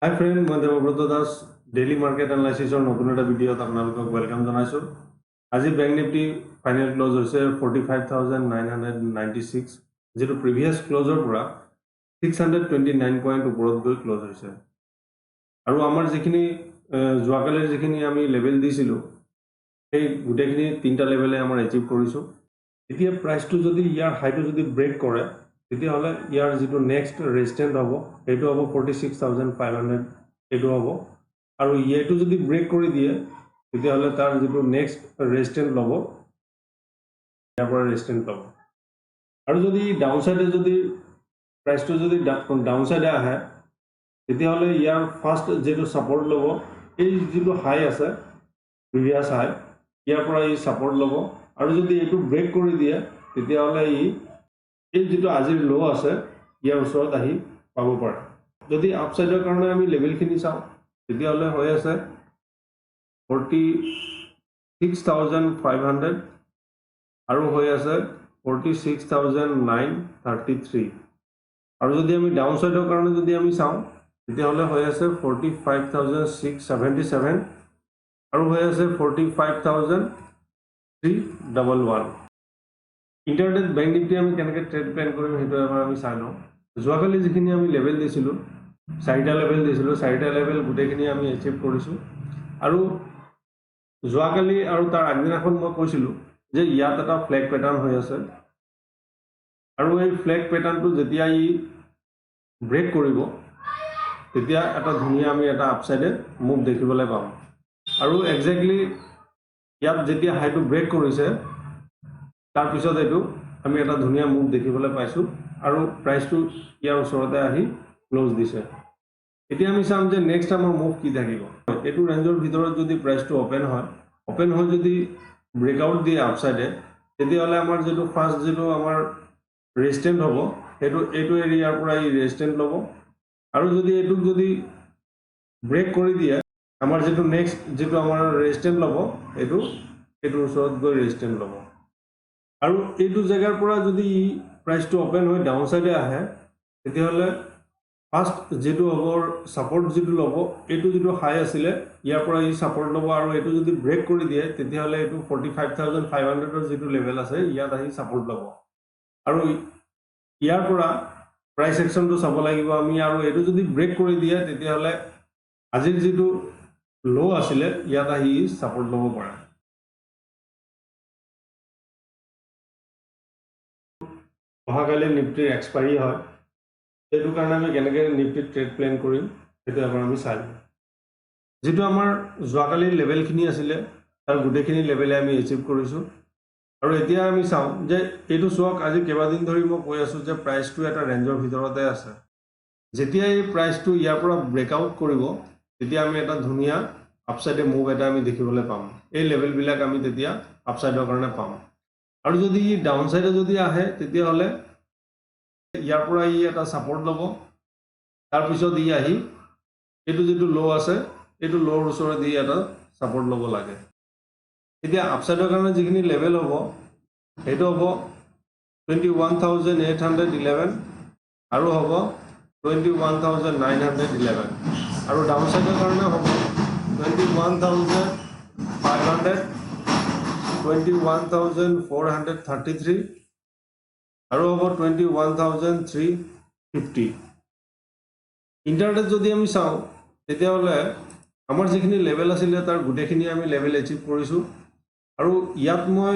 হাই friend, মই Debabrata Das daily market এনালাইচিছৰ নতুন এটা ভিডিঅ'ত আপোনালোকক ৱেলকাম জনাইছোঁ। আজি বেংক নিফটি ফাইনেল ক্ল'জ হৈছে 45,996, যিটো প্ৰিভিয়াছ ক্ল'জৰ পৰা 629 পইণ্ট ওপৰত গৈ ক্ল'জ হৈছে। আৰু আমাৰ যিখিনি যোৱাকালিৰ যিখিনি আমি লেভেল দিছিলোঁ, সেই গোটেইখিনি 3টা লেভেলে আমাৰ এচিভ কৰিছোঁ। এতিয়া প্ৰাইচটো যদি ইয়াৰ হাইটো যদি ব্ৰেক কৰে, তেতিয়াহ'লে ইয়াৰ যিটো নেক্সট ৰেজিষ্টেন্ট হ'ব সেইটো হ'ব 46,500, এইটো হ'ব। আৰু এইটো যদি ব্ৰেক কৰি দিয়ে তেতিয়াহ'লে তাৰ যিটো নেক্সট ৰেজিষ্টেন্ট ল'ব, ইয়াৰ পৰা ৰেজিষ্টেন্ট ল'ব। আৰু যদি ডাউন চাইডে যদি প্ৰাইচটো যদি ডাউন চাইডে আহে, তেতিয়াহ'লে ইয়াৰ ফাৰ্ষ্ট যিটো ছাপৰ্ট ল'ব, এই যিটো হাই আছে প্ৰিভিয়াছ হাই, ইয়াৰ পৰা ই ছাপৰ্ট ল'ব। আৰু যদি এইটো ব্ৰেক কৰি দিয়ে তেতিয়াহ'লে এই যিটো আজিৰ ল' আছে ইয়াৰ ওচৰত আহি পাব পাৰে। যদি আপছাইডৰ কাৰণে আমি লেভেলখিনি চাওঁ, তেতিয়াহ'লে হৈ আছে 46,500 আৰু হৈ আছে 46,933। আৰু যদি আমি ডাউন চাইডৰ কাৰণে যদি আমি চাওঁ, তেতিয়াহ'লে হৈ আছে 45,677 আৰু হৈ আছে 45,311। ইণ্টাৰনেট বেংক নিফটি আমি কেনেকৈ ট্ৰেড প্লেন কৰিম সেইটো এবাৰ আমি চাই লওঁ। যোৱাকালি যিখিনি আমি লেভেল দিছিলোঁ, 4টা লেভেল দিছিলোঁ, 4টা লেভেল গোটেইখিনি আমি এচিভ কৰিছোঁ। আৰু যোৱাকালি আৰু তাৰ আগদিনাখন মই কৈছিলোঁ যে ইয়াত এটা ফ্লেগ পেটাৰ্ণ হৈ আছে, আৰু এই ফ্লেগ পেটাৰ্ণটো যেতিয়া ই ব্ৰেক কৰিব তেতিয়া এটা ধুনীয়া আমি এটা আপছাইডে মুভ দেখিবলৈ পাম। আৰু একজেক্টলি ইয়াত যেতিয়া হাইটো ব্ৰেক কৰিছে, তাৰপিছত এইটো আমি এটা ধুনীয়া মুভ দেখিবলৈ পাইছোঁ আৰু প্ৰাইচটো ইয়াৰ ওচৰতে আহি ক্ল'জ দিছে। এতিয়া আমি চাম যে নেক্সট আমাৰ মুভ কি থাকিব। এইটো ৰেঞ্জৰ ভিতৰত যদি প্ৰাইচটো অপেন হৈ যদি ব্ৰেকআউট দিয়ে আপছাইডে, তেতিয়াহ'লে আমাৰ যিটো ফাৰ্ষ্ট যিটো আমাৰ ৰেজিষ্টেন্ট হ'ব, এইটো এৰিয়াৰ পৰা ই ৰেজিষ্টেন্ট ল'ব। আৰু যদি এইটোক যদি ব্ৰেক কৰি দিয়ে, আমাৰ যিটো নেক্সট যিটো আমাৰ ৰেজিষ্টেন্ট ল'ব, এইটোৰ ওচৰত গৈ ৰেজিষ্টেন্ট ল'ব। আৰু এইটো জেগাৰ পৰা যদি প্ৰাইচটো অপেন হৈ ডাউন চাইডে আহে, তেতিয়াহ'লে ফাৰ্ষ্ট যিটো হ'ব ছাপৰ্ট যিটো ল'ব, এইটো যিটো হাই আছিলে ইয়াৰ পৰা ই ছাপৰ্ট ল'ব। আৰু এইটো যদি ব্ৰেক কৰি দিয়ে তেতিয়াহ'লে এইটো 45,500ৰ যিটো লেভেল আছে ইয়াত আহি ছাপৰ্ট ল'ব। আৰু ইয়াৰ পৰা প্ৰাইচ একশ্যনটো চাব লাগিব আমি। আৰু এইটো যদি ব্ৰেক কৰি দিয়ে তেতিয়াহ'লে আজিৰ যিটো ল' আছিলে ইয়াত আহি ছাপৰ্ট ল'ব পাৰে। অহাকালি নিফটিৰ এক্সপাইৰী হয়, সেইটো কাৰণে আমি কেনেকৈ নিফটিত ট্ৰেড প্লেন কৰিম সেইটো এবাৰ আমি চাই লওঁ। যিটো আমাৰ যোৱাকালিৰ লেভেলখিনি আছিলে তাৰ গোটেইখিনি লেভেলে আমি এচিভ কৰিছোঁ। আৰু এতিয়া আমি চাওঁ যে এইটো চাওক, আজি কেইবাদিন ধৰি মই কৈ আছোঁ যে প্ৰাইচটো এটা ৰেঞ্জৰ ভিতৰতে আছে। যেতিয়া এই প্ৰাইচটো ইয়াৰ পৰা ব্ৰেকআউট কৰিব তেতিয়া আমি এটা ধুনীয়া আপছাইডে মুভ এটা আমি দেখিবলৈ পাম। এই লেভেলবিলাক আমি তেতিয়া আপছাইডৰ কাৰণে পাম। আৰু যদি ই ডাউন চাইডে যদি আহে তেতিয়াহ'লে ইয়াৰ পৰা ই এটা ছাপৰ্ট ল'ব, তাৰপিছত ই আহি এইটো যিটো ল' আছে এইটো ল'ৰ ওচৰত ই এটা ছাপৰ্ট ল'ব লাগে। এতিয়া আপছাইডৰ কাৰণে যিখিনি লেভেল হ'ব সেইটো হ'ব 21,811 আৰু হ'ব 21,911। আৰু ডাউন চাইডৰ কাৰণে হ'ব 21,500, 21,433 আৰু হ'ব 21,350। ইণ্টাৰনেট যদি আমি চাওঁ তেতিয়াহ'লে আমাৰ যিখিনি লেভেল আছিলে তাৰ গোটেইখিনি আমি লেভেল এচিভ কৰিছোঁ। আৰু ইয়াত মই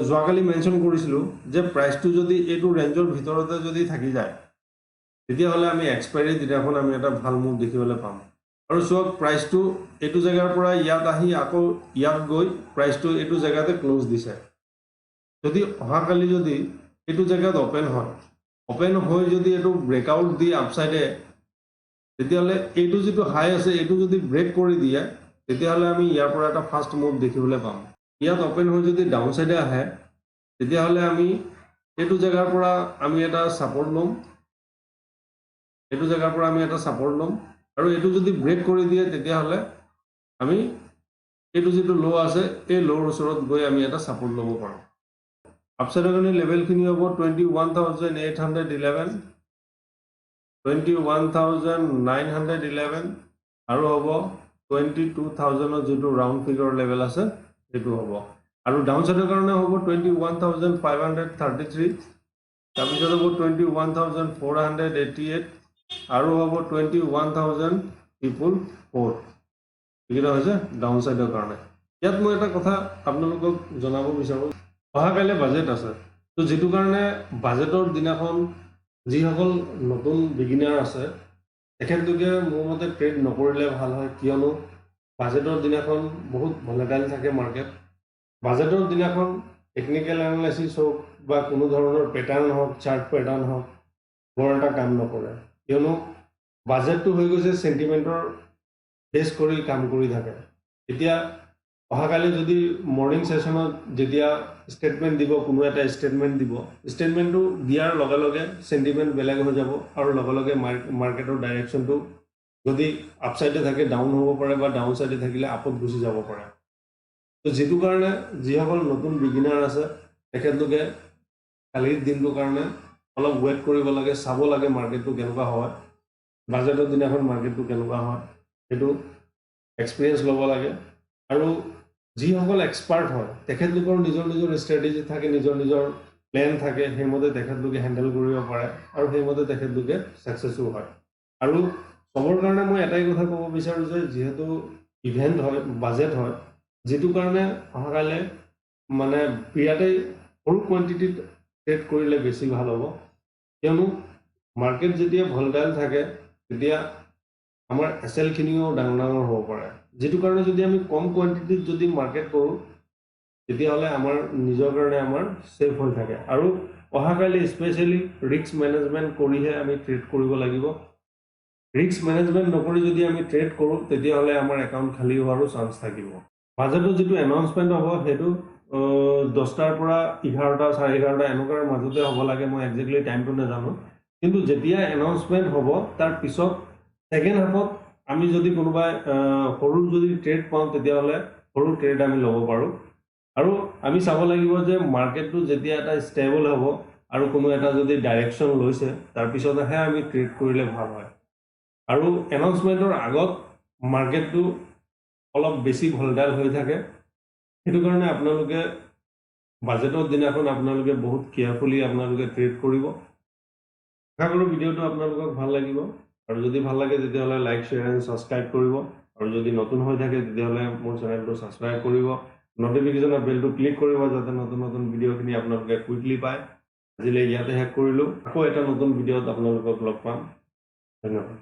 যোৱাকালি মেনশ্যন কৰিছিলোঁ যে প্ৰাইচটো যদি এইটো ৰেঞ্জৰ ভিতৰতে যদি থাকি যায় তেতিয়াহ'লে আমি এক্সপাইৰী দিনাখন আমি এটা ভাল মুভ দেখিবলৈ পাম। আৰু চাওক, প্ৰাইচটো এইটো জেগাৰ পৰা ইয়াত আহি আকৌ ইয়াত গৈ প্ৰাইচটো এইটো জেগাতে ক্ল'জ দিছে। যদি অহাকালি যদি এইটো জেগাত অপেন হৈ যদি এইটো ব্ৰেকআউট দি আপছাইডে, তেতিয়াহ'লে এইটো যিটো হাই আছে এইটো যদি ব্ৰেক কৰি দিয়ে তেতিয়াহ'লে আমি ইয়াৰ পৰা এটা ফাৰ্ষ্ট মুভ দেখিবলৈ পাম। ইয়াত অপেন হৈ যদি ডাউন চাইডে আহে তেতিয়াহ'লে আমি এইটো জেগাৰ পৰা আমি এটা ছাপৰ্ট ল'ম, আৰু এইটো যদি ব্ৰেক কৰি দিয়ে তেতিয়াহ'লে আমি এইটো যিটো ল' আছে এই ল'ৰ ওচৰত গৈ আমি এটা ছাপৰ্ট ল'ব পাৰোঁ। আপছাইডৰ কাৰণে লেভেলখিনি হ'ব 21,811 21,911 আৰু হ'ব 22,000 যিটো ৰাউণ্ড ফিগাৰ লেভেল আছে সেইটো হ'ব আৰু ডাউন সাইডৰ কাৰণে হ'ব 21,533 তাৰপিছত হ'ব 21,488 আৰু হ'ব 21,004 এইকেইটা হৈছে ডাউন সাইডৰ কাৰণে ইয়াত মই এটা কথা আপোনালোকক জনাব বিচাৰোঁ অহাকাইলৈ বাজেট আছে তো যেটো কাৰণে বাজেটৰ দিনাখন যিসকল নতুন বিগিনাৰ আছে তেখেতলোকে মোৰ মতে ট্ৰেড নকৰিলে ভাল হয় কিয়নো বাজেটৰ দিনাখন বহুত ভলেটাইল থাকে মাৰ্কেট বাজেটৰ দিনাখন টেকনিক্যাল এনালাইসিস হোক বা কোনো ধৰণৰ প্যাটাৰ্ন হোক চাৰ্ট প্যাটাৰ্ন হোক বৰ এটা কাম নকৰে কিয়নো বাজেটটো হৈ গৈছে সেন্টিমেন্টৰ বেস কৰি কাম কৰি থাকে এতিয়া অহাকালি যদি মৰ্নিং সেশনত যেতিয়া স্টেটমেন্ট দিব কোনো এটা স্টেটমেন্ট দিব স্টেটমেন্টটো দিয়াৰ লগে লগে সেন্টিমেন্ট বেলেগ হৈ যাব আৰু লগে লগে মাৰ্কেটৰ ডাইৰেকশনটো যদি আপসাইডে থাকে ডাউন হ'ব পাৰে বা ডাউন সাইডে থাকিলে আপত গুচি যাব পাৰে তো যেটো কাৰণে যিসকল নতুন বিগিনাৰ আছে তেখেতলোকে কালিৰ দিনটোৰ কাৰণে অলপ ওয়েট কৰিব লাগে চাব লাগে মাৰ্কেটটো কেনেকুৱা হয় বাজেটৰ দিনাখন মাৰ্কেটটো কেনেকুৱা হয় সেইটো এক্সপেৰিয়েন্স ল'ব লাগে আৰু যিসকল এক্সপাৰ্ট হয় তেখেতলোকৰ নিজৰ নিজৰ ষ্ট্ৰেটেজি থাকে নিজৰ নিজৰ প্ল্যান থাকে সেইমতে তেখেতলোকে হ্যান্ডেল কৰিব পাৰে আৰু সেইমতে তেখেতলোকে সাকসেসফুল হয় আৰু সবৰ কাৰণে মই এটাই কথা ক'ব বিচাৰো যে যেহেতু ইভেন্ট হয় বাজেট হয় যেটো কাৰণে অহাকালে মানে বিৰাটেই সৰু কোৱান্টিটিত ট্ৰেড কৰিলে বেছি ভাল হ'ব কিয়নো মাৰ্কেট যেতিয়া ভলটাইল থাকে তেতিয়া আমাৰ এসএল খিনিও ডাঙৰ হ'ব পাৰে যেটো কাৰণে যদি আমি কম কোৱান্টিটিত যদি মাৰ্কেট কৰো তেতিয়া হলে আমাৰ নিজৰ কাৰণে আমাৰ সেফ হৈ থাকে আৰু অহাকালি স্পেশালি ৰিস্ক ম্যানেজমেন্ট কৰিহে আমি ট্ৰেড কৰিব লাগিব ৰিস্ক ম্যানেজমেন্ট নকৰি যদি আমি ট্ৰেড কৰো তেতিয়া হলে আমাৰ একাউন্ট খালি হোৱাৰো চান্স থাকিব বাজেটৰ যেটো এনাউন্সমেন্ট হ'ব হেতু 10টাৰ পৰা 11টা 11:30 এনেকুৱাৰ মাজতে হ'ব লাগে মই এক্স্যাক্টলি টাইমটো নাজানো কিন্তু যেতিয়া এনাউন্সমেন্ট হ'ব তাৰ পিছত সেকেন্ড হাফত আমি যদি কোনোবাই সৰু যদি ট্ৰেড পাওঁ তেতিয়া হলে সৰু ট্ৰেড আমি ল'ব পাৰো আৰু আমি চাব লাগিব যে মাৰ্কেটটো যেতিয়া এটা ষ্টেবল হ'ব আৰু কোনো এটা যদি ডাইৰেকশন লৈছে তাৰ পিছতহে আমি ট্ৰেড কৰিলে ভাল হয় আৰু এনাউন্সমেন্টৰ আগত মাৰ্কেটটো অলপ বেছি ভলটাইল হৈ থাকে সেইটো কাৰণে আপোনালোকে বাজেটৰ দিনাখন আপোনালোকে বহুত কেয়াৰফুলি আপোনালোকে ট্ৰেড কৰিব আশা কৰো ভিডিওটো আপোনালোকক ভাল লাগিব আৰু যদি ভাল লাগে তেতিয়া হলে লাইক শেয়াৰ এণ্ড সাবস্ক্ৰাইব কৰিব আৰু যদি নতুন হৈ থাকে তেতিয়া হলে মোৰ চেনেলটো সাবস্ক্ৰাইব কৰিব নোটিফিকেশনৰ বেলটো ক্লিক কৰিব যাতে নতুন নতুন ভিডিওখিনি আপোনালোকে কুইকলি পায় আজিলৈ ইয়াতে শেষ কৰিলো আকৌ এটা নতুন ভিডিওত আপোনালোকক লগ পাম ধন্যবাদ